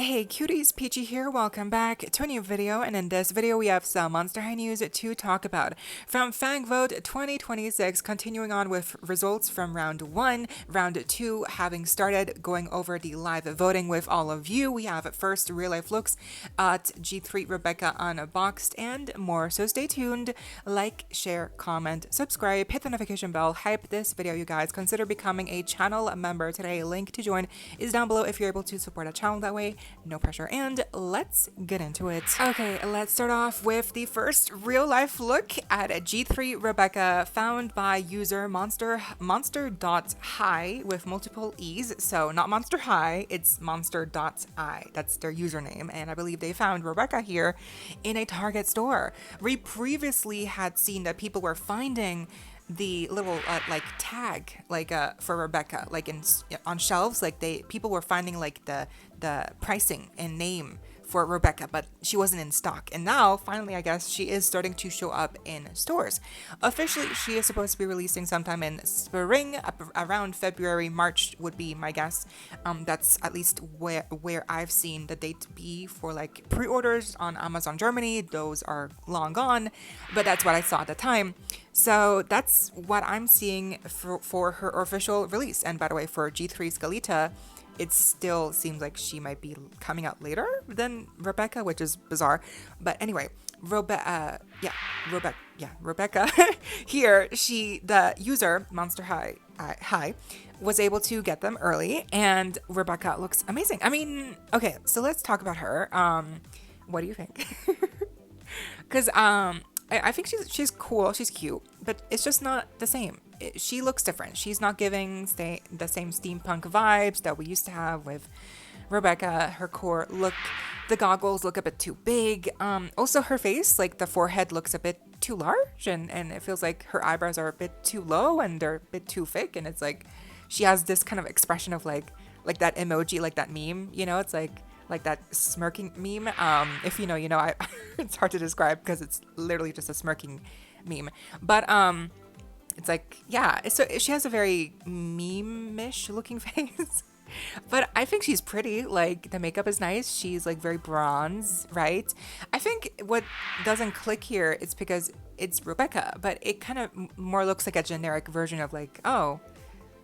Hey cuties, PeachY here, welcome back to a new video, and in this video we have some Monster High news to talk about. From Fang Vote 2026, continuing on with results from round 1, round 2 having started, going over the live voting with all of you. We have first real life looks at G3 Robecca unboxed and more, so stay tuned, like, share, comment, subscribe, hit the notification bell, hype this video you guys, consider becoming a channel member today. Link to join is down below if you're able to support a channel that way. No pressure, and let's get into it. Okay, let's start off with the first real life look at G3 Robecca, found by user monster.high with multiple e's, so not monster high, it's monster.I. That's their username, and I believe they found Robecca here in a Target store. We previously had seen that people were finding the little like tag for Robecca on shelves, like people were finding like the pricing and name for Robecca, but she wasn't in stock, and now finally I guess she is starting to show up in stores. Officially she is supposed to be releasing sometime in spring, around February, March would be my guess. That's at least where I've seen the date be for like pre-orders on Amazon Germany. Those are long gone, but that's what I saw at the time. So that's what I'm seeing for her official release. And by the way, for G3 Scalita, it still seems like she might be coming out later than Robecca, which is bizarre. But anyway, Robecca here, the user Monster High was able to get them early, and Robecca looks amazing. I mean, okay, so let's talk about her. What do you think? Because I think she's cool, she's cute, but it's just not the same. She looks different. She's not giving the same steampunk vibes that we used to have with Robecca. Her core look, the goggles look a bit too big. Also her face, like the forehead looks a bit too large, and it feels like her eyebrows are a bit too low and they're a bit too fake, and it's like she has this kind of expression of like that emoji, like that meme, you know, it's like that smirking meme. If you know, you know. It's hard to describe because it's literally just a smirking meme, but it's like, yeah, so she has a very meme-ish looking face. But I think she's pretty. Like, the makeup is nice. She's like very bronze, right? I think what doesn't click here is because it's Robecca, but it kind of more looks like a generic version of like, oh,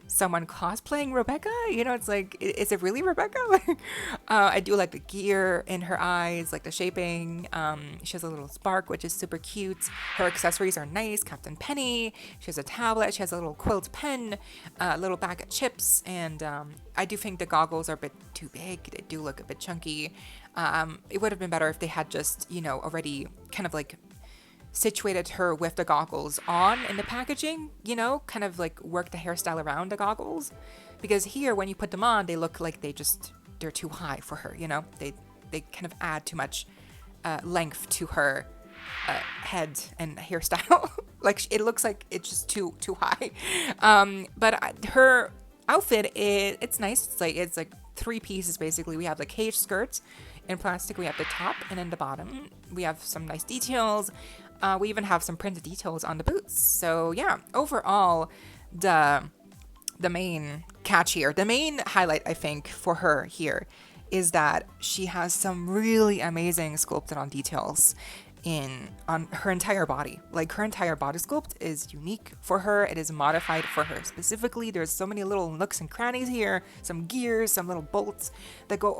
someone cosplaying Robecca, you know. It's like, is it really Robecca? I do like the gear in her eyes, like the shaping. She has a little spark, which is super cute. Her accessories are nice. Captain Penny, she has a tablet, she has a little quilt pen, a little bag of chips, and I do think the goggles are a bit too big. They do look a bit chunky. It would have been better if they had just, you know, already kind of like situated her with the goggles on in the packaging, you know, kind of like work the hairstyle around the goggles, because here when you put them on, they look like they're too high for her, you know. They kind of add too much length to her head and hairstyle. Like, it looks like it's just too high. But her outfit, it's nice. It's like 3 pieces basically. We have the cage skirt in plastic, we have the top, and then the bottom we have some nice details. We even have some printed details on the boots. So yeah, overall, the main catch here, the main highlight I think for her here, is that she has some really amazing sculpted on details on her entire body. Like, her entire body sculpt is unique for her. It is modified for her specifically. There's so many little nooks and crannies here, some gears, some little bolts that go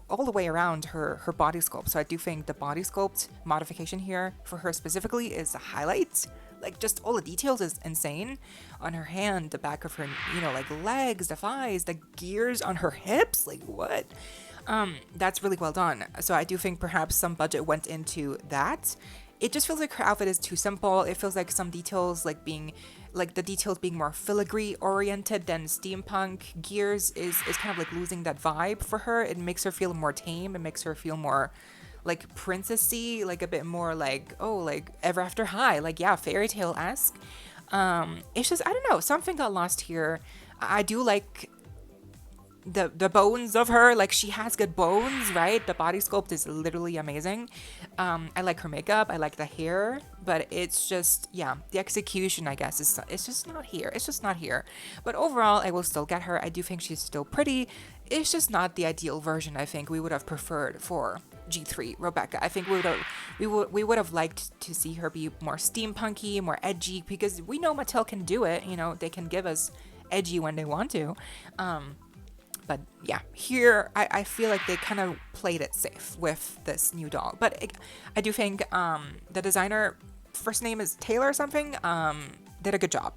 all the way around her body sculpt. So I do think the body sculpt modification here for her specifically is a highlight. Like, just all the details is insane. On her hand, the back of her, you know, like legs, the thighs, the gears on her hips, like what? That's really well done. So I do think perhaps some budget went into that. It just feels like her outfit is too simple. It feels like some details, like the details being more filigree oriented than steampunk. Gears is kind of like losing that vibe for her. It makes her feel more tame. It makes her feel more like princessy, like a bit more like, oh, like Ever After High, like, yeah, fairy tale-esque. It's just, I don't know, something got lost here. I do like the bones of her. Like, she has good bones, right? The body sculpt is literally amazing. I like her makeup, I like the hair, but it's just, yeah, the execution, I guess, is it's just not here. It's just not here. But overall, I will still get her. I do think she's still pretty. It's just not the ideal version. I think we would have preferred for G3 Robecca. I think we would have liked to see her be more steampunky, more edgy, because we know Mattel can do it. You know, they can give us edgy when they want to. But yeah, here I feel like they kind of played it safe with this new doll. But I do think the designer, first name is Taylor or something, did a good job.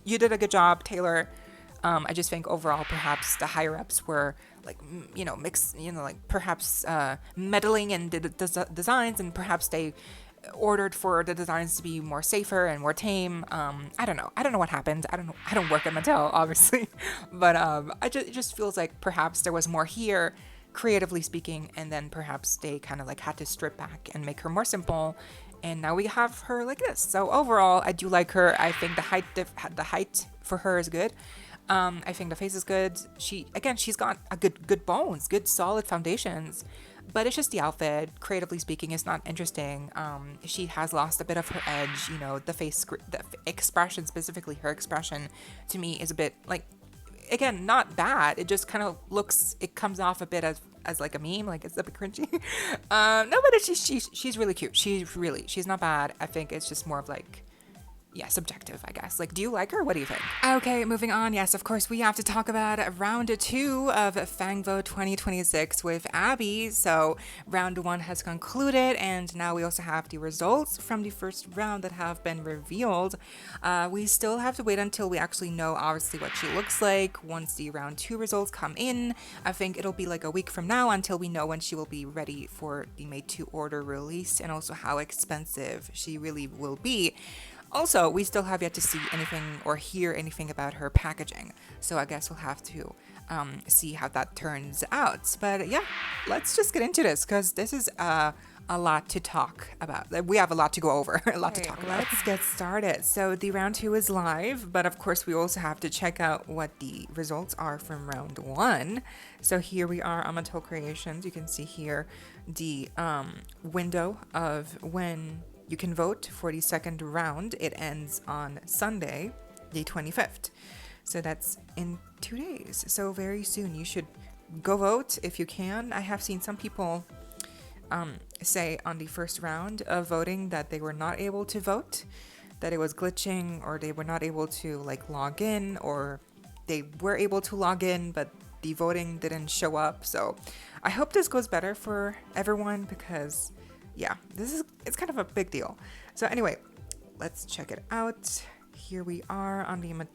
You did a good job, Taylor. I just think overall, perhaps the higher ups were like, like perhaps meddling in the designs, and perhaps they ordered for the designs to be more safer and more tame. I don't know what happened. I don't work at Mattel, obviously, but it just feels like perhaps there was more here, creatively speaking, and then perhaps they kind of like had to strip back and make her more simple, and now we have her like this. So overall, I do like her. I think the height for her is good. I think the face is good. She's got a good bones, good solid foundations. But it's just the outfit, creatively speaking, is not interesting. She has lost a bit of her edge. You know, the expression, specifically her expression, to me is a bit like, again, not bad. It just kind of it comes off a bit as like a meme, like it's a bit cringy. No, but she's really cute. She's not bad. I think it's just more of like, yeah, subjective, I guess. Like, do you like her? What do you think? Okay, moving on. Yes, of course, we have to talk about round 2 of Fang Vote 2026 with ABBEY. So round 1 has concluded, and now we also have the results from the first round that have been revealed. We still have to wait until we actually know, obviously, what she looks like. Once the round 2 results come in, I think it'll be like a week from now until we know when she will be ready for the made-to-order release, and also how expensive she really will be. Also, we still have yet to see anything or hear anything about her packaging, so I guess we'll have to see how that turns out. But yeah, let's just get into this, because this is a lot to talk about. We have a lot to go over, a lot to talk about. Let's get started. So the round 2 is live, but of course we also have to check out what the results are from round 1. So here we are on Mattel Creations. You can see here the window of when you can vote for the second round. It ends on Sunday, the 25th. So that's in 2 days. So very soon. You should go vote if you can. I have seen some people say on the first round of voting that they were not able to vote, that it was glitching, or they were not able to like log in, or they were able to log in, but the voting didn't show up. So I hope this goes better for everyone, because yeah, it's kind of a big deal. So anyway, let's check it out. Here we are on the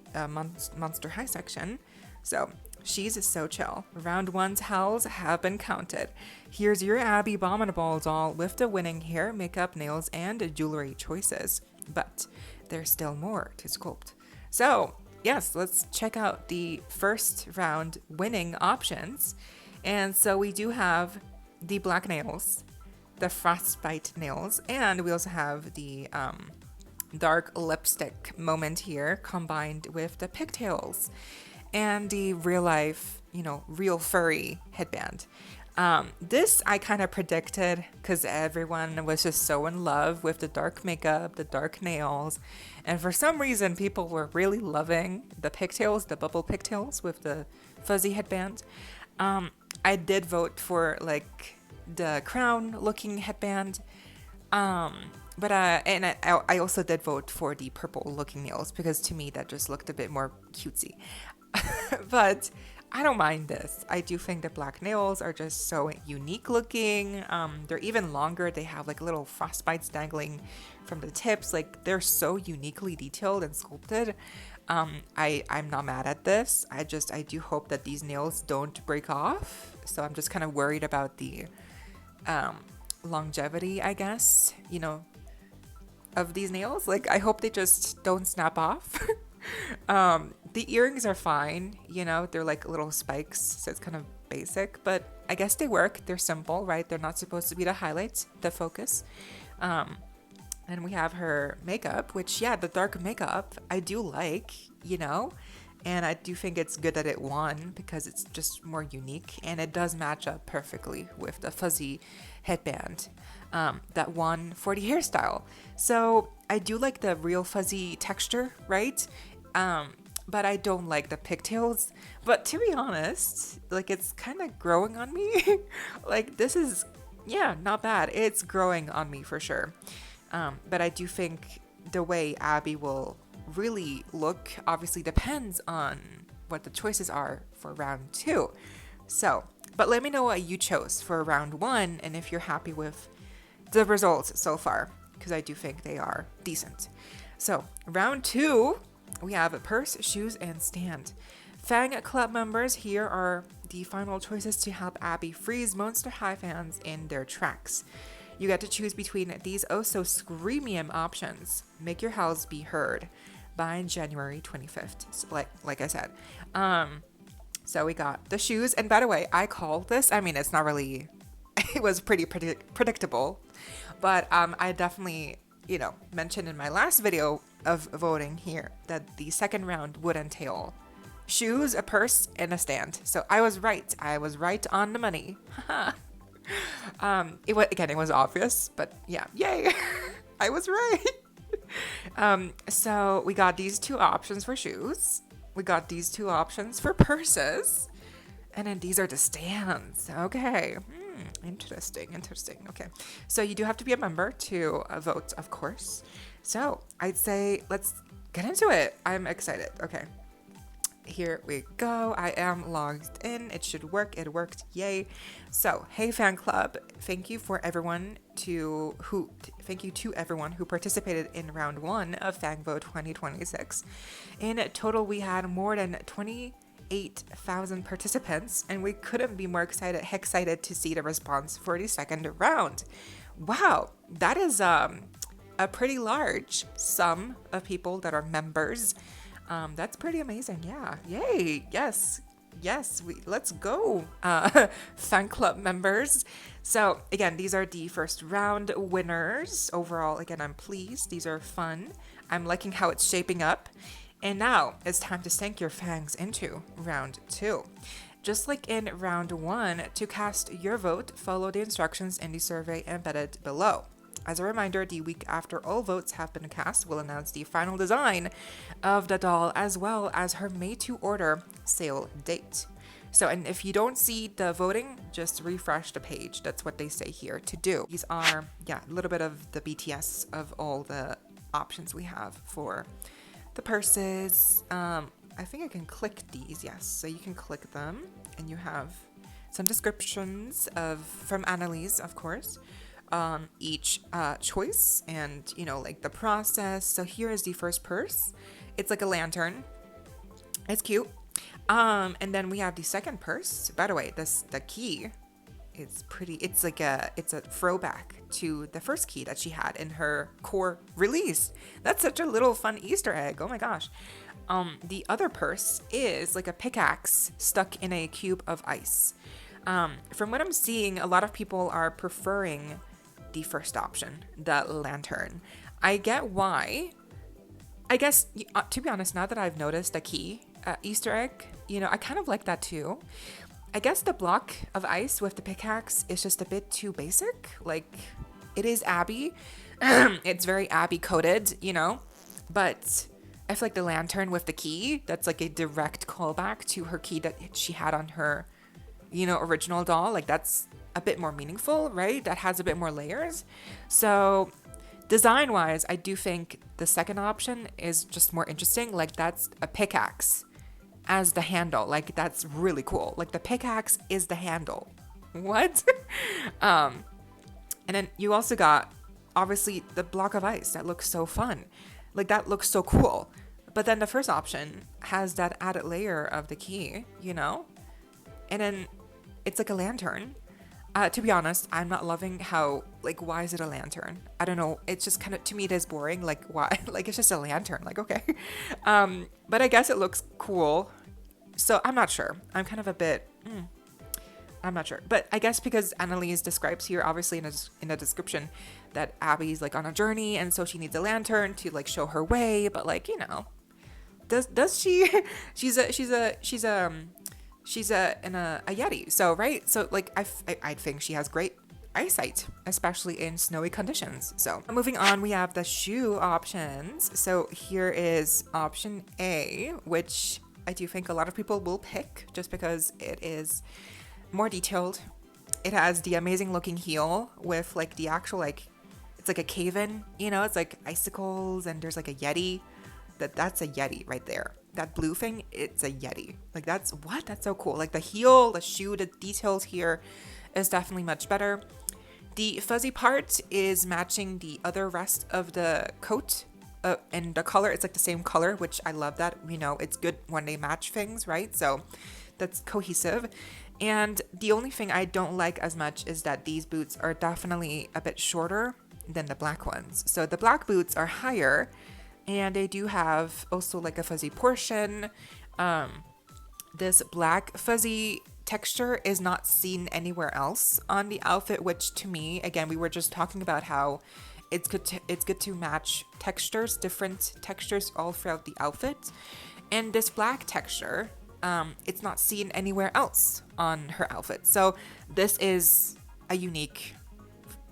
Monster High section. So she's so chill. Round 1's hells have been counted. Here's your ABBEY Bominable doll with the winning hair, makeup, nails, and jewelry choices. But there's still more to sculpt. So yes, let's check out the first round winning options. And so we do have the black nails, the frostbite nails, and we also have the dark lipstick moment here combined with the pigtails and the real life, real furry headband. This I kind of predicted, because everyone was just so in love with the dark makeup, the dark nails, and for some reason people were really loving the pigtails, the bubble pigtails with the fuzzy headband. I did vote for like the crown looking headband, but I also did vote for the purple looking nails, because to me that just looked a bit more cutesy. But I don't mind this. I do think the black nails are just so unique looking. They're even longer. They have like little frostbites dangling from the tips. Like, they're so uniquely detailed and sculpted. I'm not mad at this. I do hope that these nails don't break off. So I'm just kind of worried about the longevity, I guess, of these nails. Like, I hope they just don't snap off. The earrings are fine, they're like little spikes, so it's kind of basic, but I guess they work. They're simple, right? They're not supposed to be the highlights, the focus. And we have her makeup, which, yeah, the dark makeup I do like, And I do think it's good that it won because it's just more unique and it does match up perfectly with the fuzzy headband that won for the hairstyle. So I do like the real fuzzy texture, right? But I don't like the pigtails. But to be honest, like it's kind of growing on me. Like this is, yeah, not bad. It's growing on me for sure. But I do think the way Abby will really look obviously depends on what the choices are for round 2. So, but let me know what you chose for round 1 and if you're happy with the results so far, because I do think they are decent. So, round 2, we have a purse, shoes, and stand. Fang Club members, here are the final choices to help Abby freeze Monster High fans in their tracks. You get to choose between these oh so screamium options. Make your howls be heard by January 25th. So like I said. So we got the shoes. And by the way, I called this. I mean, it's not really, it was pretty predictable. But I definitely, mentioned in my last video of voting here that the second round would entail shoes, a purse, and a stand. So I was right. I was right on the money. It was obvious, but yeah, yay. I was right. So we got these 2 options for shoes. We got these 2 options for purses. And then these are the stands. Okay. Interesting. Okay. So you do have to be a member to vote, of course. So I'd say let's get into it. I'm excited. Okay. Here we go. I am logged in. It should work. It worked. Yay. So, hey fan club, thank you to everyone who participated in round 1 of Fang Vote 2026. In total, we had more than 28,000 participants, and we couldn't be more excited to see the response for the second round. Wow, that is a pretty large sum of people that are members. That's pretty amazing. Yeah. Yay. Yes. Let's go. Fan club members. So again, these are the first round winners. Overall, again, I'm pleased. These are fun. I'm liking how it's shaping up. And now it's time to sink your fangs into round 2. Just like in round 1, to cast your vote, follow the instructions in the survey embedded below. As a reminder, the week after all votes have been cast, we'll announce the final design of the doll as well as her made-to-order sale date. So, and if you don't see the voting, just refresh the page. That's what they say here to do. These are, a little bit of the BTS of all the options we have for the purses. I think I can click these, yes. So you can click them, and you have some descriptions from Annalise, of course. Each choice and like the process. So here is the first purse. It's like a lantern. It's cute. And then we have the second purse. By the way, the key is pretty. It's a throwback to the first key that she had in her core release. That's such a little fun Easter egg. Oh my gosh. The other purse is like a pickaxe stuck in a cube of ice. From what I'm seeing, a lot of people are preferring the first option, the lantern. I get why. I guess, to be honest, now that I've noticed the key Easter egg, I kind of like that too. I guess the block of ice with the pickaxe is just a bit too basic. Like, it is Abby. It's very Abby coded, but I feel like the lantern with the key, that's like a direct callback to her key that she had on her, original doll. Like, that's a bit more meaningful, right? That has a bit more layers. So design wise, I do think the second option is just more interesting. Like, that's a pickaxe as the handle. Like, that's really cool. Like, the pickaxe is the handle. What? And then you also got obviously the block of ice that looks so fun. Like, that looks so cool. But then the first option has that added layer of the key, and then it's like a lantern. To be honest, I'm not loving how, like, why is it a lantern? I don't know. It's just kind of, to me, it is boring. Like, why? Like, it's just a lantern. Like, okay. But I guess it looks cool. So I'm not sure. I'm kind of a bit, I'm not sure. But I guess because Annalise describes here, obviously in the description, that Abby's, like, on a journey. And so she needs a lantern to, like, show her way. But, like, Does she? She's a Yeti. So right. So like I think she has great eyesight, especially in snowy conditions. So moving on, we have the shoe options. So here is option A, which I do think a lot of people will pick just because it is more detailed. It has the amazing looking heel with like the actual like, it's like a cave-in, you know, it's like icicles and there's like a Yeti. That's a Yeti right there. That blue thing, it's a Yeti. Like that's so cool. Like the heel, the shoe, the details here is definitely much better. The fuzzy part is matching the other rest of the coat. And the color, it's like the same color, which I love that. You know, it's good when they match things, right? So that's cohesive. And the only thing I don't like as much is that these boots are definitely a bit shorter than the black ones. So the black boots are higher, and they do have also like a fuzzy portion. This black fuzzy texture is not seen anywhere else on the outfit, which to me, again, we were just talking about how it's good to match textures, different textures all throughout the outfit. And this black texture, it's not seen anywhere else on her outfit. So this is a unique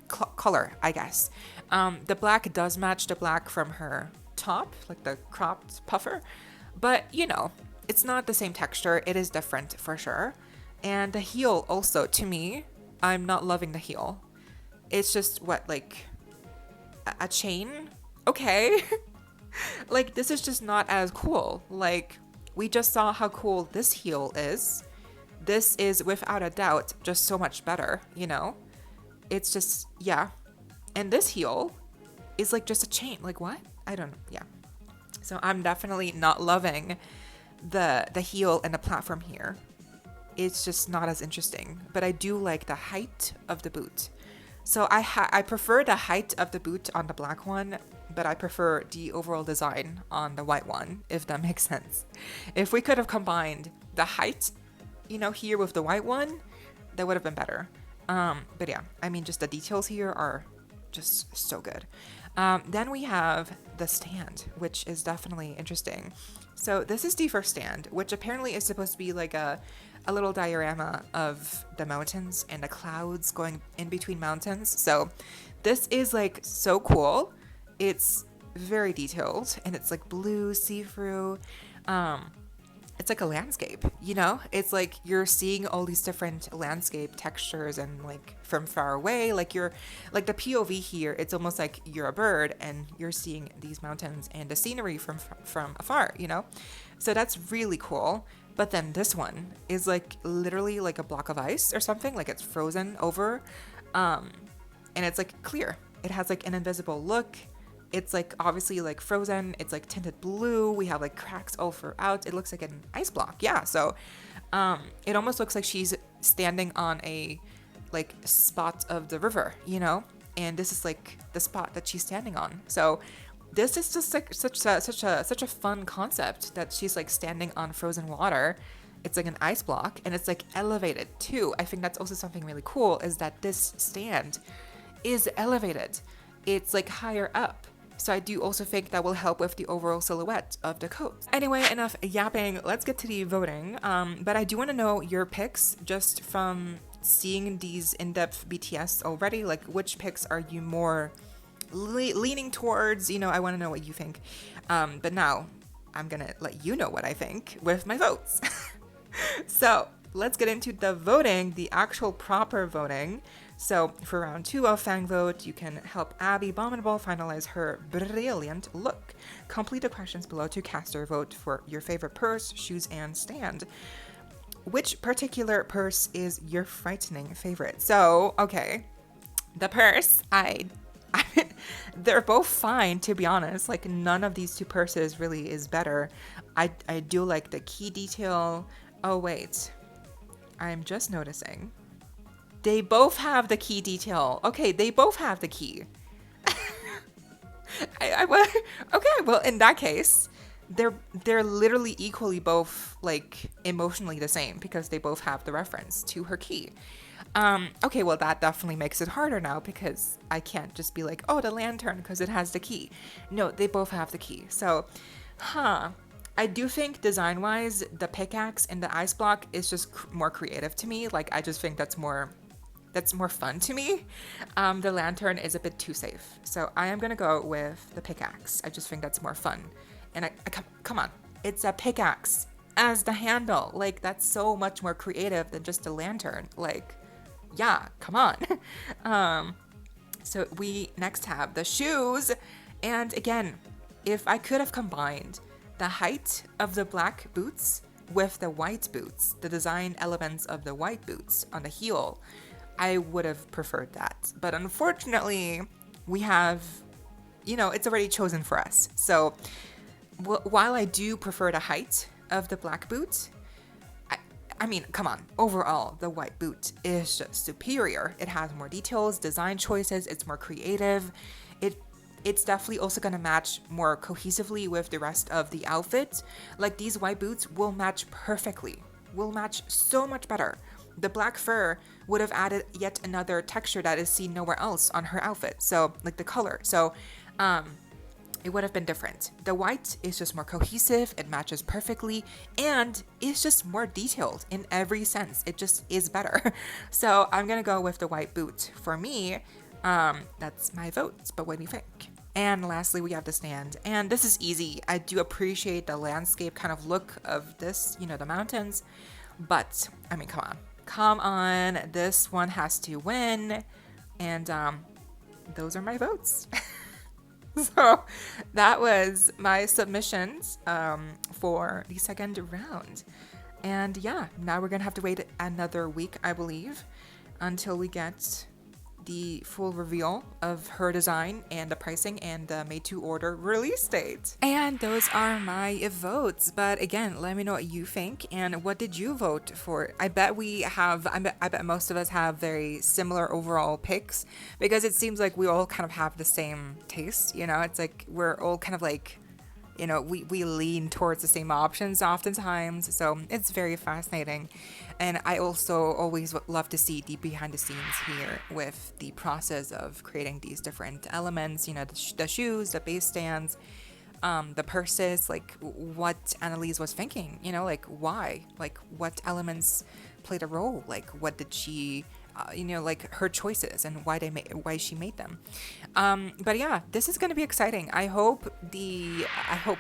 color, I guess. The black does match the black from her top, like the cropped puffer, but you know, it's not the same texture. It is different for sure. And the heel also, to me, I'm not loving the heel. It's just what, like a chain? Okay. Like this is just not as cool. Like we just saw how cool this heel is. This is without a doubt just so much better, you know? It's just, yeah. And this heel is like just a chain. Like what? I don't know. Yeah. So I'm definitely not loving the heel and the platform here. It's just not as interesting, but I do like the height of the boot. So I prefer the height of the boot on the black one, but I prefer the overall design on the white one, if that makes sense. If we could have combined the height, you know, here with the white one, that would have been better. But yeah, I mean, just the details here are just so good. Then we have the stand, which is definitely interesting. So this is the first stand, which apparently is supposed to be like a little diorama of the mountains and the clouds going in between mountains. So this is like so cool. It's very detailed and it's like blue see-through. It's like a landscape, you know? It's like you're seeing all these different landscape textures and like from far away, like you're like the POV here, it's almost like you're a bird and you're seeing these mountains and the scenery from afar, you know? So that's really cool. But then this one is like literally like a block of ice or something, like it's frozen over. And it's like clear. It has like an invisible look. It's like obviously like frozen. It's like tinted blue. We have like cracks all throughout. It looks like an ice block. Yeah. So it almost looks like she's standing on a like spot of the river, you know? And this is like the spot that she's standing on. So this is just like such a fun concept that she's like standing on frozen water. It's like an ice block and it's like elevated too. I think that's also something really cool is that this stand is elevated. It's like higher up. So I do also think that will help with the overall silhouette of the coat. Anyway, enough yapping. Let's get to the voting. But I do want to know your picks just from seeing these in-depth BTS already. Like which picks are you more leaning towards? You know, I want to know what you think. But now I'm gonna let you know what I think with my votes. So let's get into the voting, the actual proper voting. So for round 2 of Fang Vote, you can help ABBEY Bominable finalize her brilliant look. Complete the questions below to cast your vote for your favorite purse, shoes, and stand. Which particular purse is your frightening favorite? So, okay, the purse, they're both fine, to be honest. Like none of these two purses really is better. I do like the key detail. Oh wait, I'm just noticing. They both have the key detail. Okay, they both have the key. Okay, well in that case, they're literally equally both like emotionally the same because they both have the reference to her key. Okay, well that definitely makes it harder now because I can't just be like, oh, the lantern because it has the key. No, they both have the key. So, I do think design-wise, the pickaxe and the ice block is just more creative to me. Like, I just think that's more fun to me. The lantern is a bit too safe. So I am gonna go with the pickaxe. I just think that's more fun. And come on, it's a pickaxe as the handle. Like, that's so much more creative than just a lantern. Like, yeah, come on. So we next have the shoes. And again, if I could have combined the height of the black boots with the white boots, the design elements of the white boots on the heel, I would have preferred that. But unfortunately, we have, it's already chosen for us. So while I do prefer the height of the black boot, I mean, come on. Overall, the white boot is just superior. It has more details, design choices. It's more creative. It's definitely also going to match more cohesively with the rest of the outfit. Like, these white boots will match perfectly. Will match so much better. The black fur would have added yet another texture that is seen nowhere else on her outfit. So, like the color. So, it would have been different. The white is just more cohesive, it matches perfectly, and it's just more detailed in every sense. It just is better. So I'm gonna go with the white boot. For me, that's my vote, but what do you think? And lastly, we have the stand, and this is easy. I do appreciate the landscape kind of look of this, the mountains, but I mean, come on, this one has to win, and those are my votes. So that was my submissions for the second round. And yeah, now we're gonna have to wait another week, I believe, until we get the full reveal of her design and the pricing and the made to order release date. And those are my votes. But again, let me know what you think and what did you vote for? I bet most of us have very similar overall picks, because it seems like we all kind of have the same taste, it's like we're all kind of like, we lean towards the same options oftentimes. So it's very fascinating. And I also always love to see the behind the scenes here with the process of creating these different elements, the shoes, the base stands, the purses, like what Annalise was thinking, like why, like what elements played a role, like what did she like her choices and why she made them. But yeah, this is going to be exciting. I hope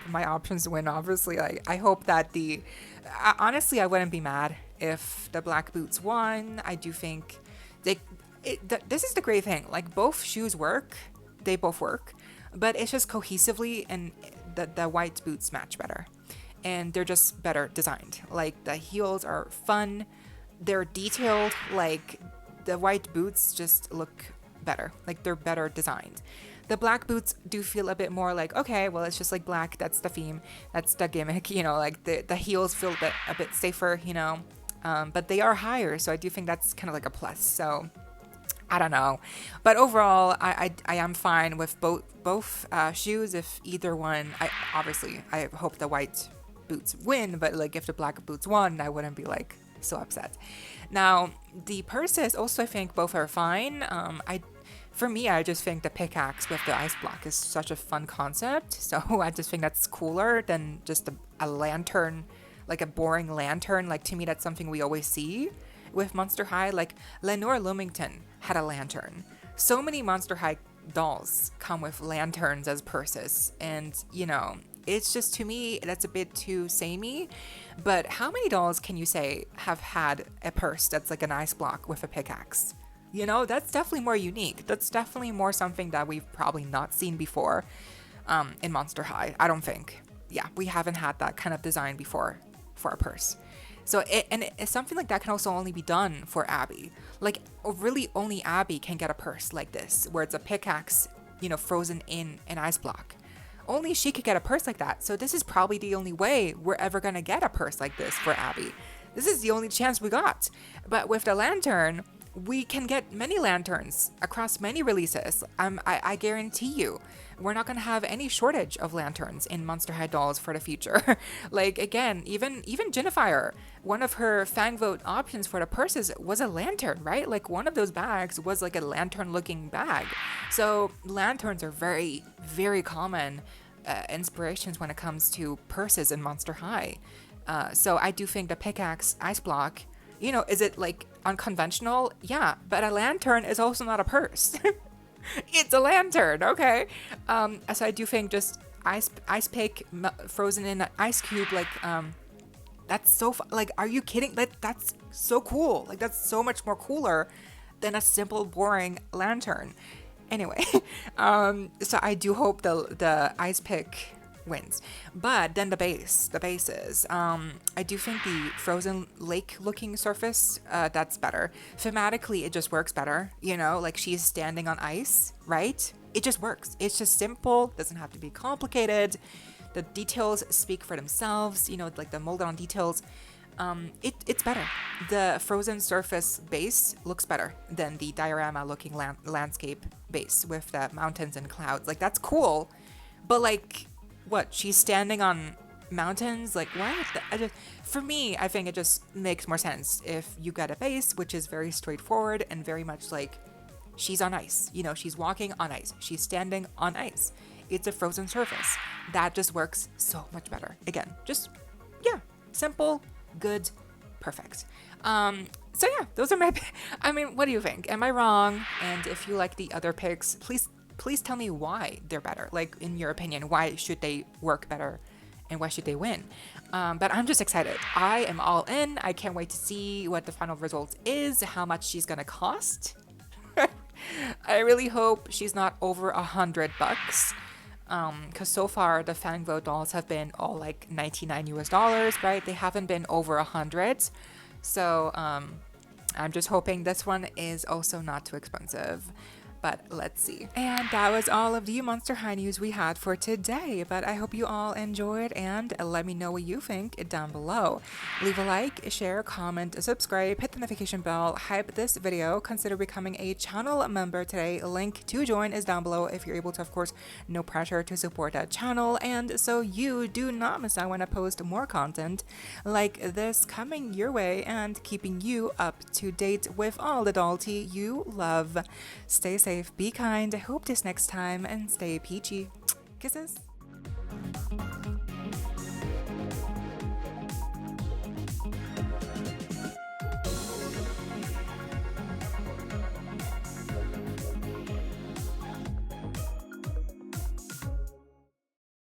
my options win. Obviously, I hope that honestly, I wouldn't be mad if the black boots won. I do think this is the great thing. Like, both shoes work. They both work, but it's just cohesively, and the white boots match better, and they're just better designed. Like, the heels are fun. They're detailed. Like, the white boots just look better. Like, they're better designed. The black boots do feel a bit more like, okay, well, it's just like black. That's the theme. That's the gimmick. Like the heels feel a bit safer, but they are higher. So I do think that's kind of like a plus. So I don't know. But overall, I am fine with both shoes. If either one, I hope the white boots win. But like, if the black boots won, I wouldn't be like so upset. Now, the purses also, I think both are fine. For me, I just think the pickaxe with the ice block is such a fun concept. So I just think that's cooler than just a lantern, like a boring lantern. Like, to me, that's something we always see with Monster High. Like, Lenore Lumington had a lantern. So many Monster High dolls come with lanterns as purses. And, it's just, to me, that's a bit too samey. But how many dolls can you say have had a purse that's like an ice block with a pickaxe? That's definitely more unique. That's definitely more something that we've probably not seen before in Monster High. I don't think. Yeah, we haven't had that kind of design before for a purse. So something like that can also only be done for ABBEY. Like, really only ABBEY can get a purse like this, where it's a pickaxe, frozen in an ice block. Only she could get a purse like that. So this is probably the only way we're ever going to get a purse like this for ABBEY. This is the only chance we got. But with the lantern, we can get many lanterns across many releases. I guarantee you, we're not going to have any shortage of lanterns in Monster High dolls for the future. Like, again, even Jennifer, one of her Fang Vote options for the purses was a lantern, right? Like, one of those bags was like a lantern looking bag. So lanterns are very, very common inspirations when it comes to purses in Monster High. So I do think the pickaxe ice block, you know, is it like unconventional? Yeah, but a lantern is also not a purse. It's a lantern, okay? So I do think just ice pick frozen in an ice cube, like, that's so like, are you kidding? That's so cool. Like, that's so much more cooler than a simple, boring lantern. Anyway, so I do hope the ice pick wins. But then the bases. I do think the frozen lake looking surface, that's better. Thematically, it just works better. You know, like she's standing on ice, right? It just works. It's just simple, doesn't have to be complicated. The details speak for themselves, you know, like the molded on details. It's better. The frozen surface base looks better than the diorama looking landscape base with the mountains and clouds. Like, that's cool, but like, what? She's standing on mountains? Like, what? For me, I think it just makes more sense if you get a base, which is very straightforward and very much like she's on ice. You know, she's walking on ice. She's standing on ice. It's a frozen surface. That just works so much better. Again, just, yeah, simple, good, perfect. So yeah, those are my, I mean, what do you think? Am I wrong? And if you like the other picks, please tell me why they're better. Like, in your opinion, why should they work better and why should they win? But I'm just excited. I am all in. I can't wait to see what the final result is, how much she's gonna cost. I really hope she's not over $100. Because so far the Fang Vote dolls have been all like $99 US, right? They haven't been over 100. So I'm just hoping this one is also not too expensive. But let's see. And that was all of the Monster High news we had for today. But I hope you all enjoyed, and let me know what you think down below. Leave a like, share, comment, subscribe, hit the notification bell, hype this video, consider becoming a channel member today. Link to join is down below if you're able to, of course. No pressure to support that channel, and so you do not miss out when I post more content like this coming your way and keeping you up to date with all the doll tea you love. Stay safe, be kind, I hope this next time, and stay peachy. Kisses.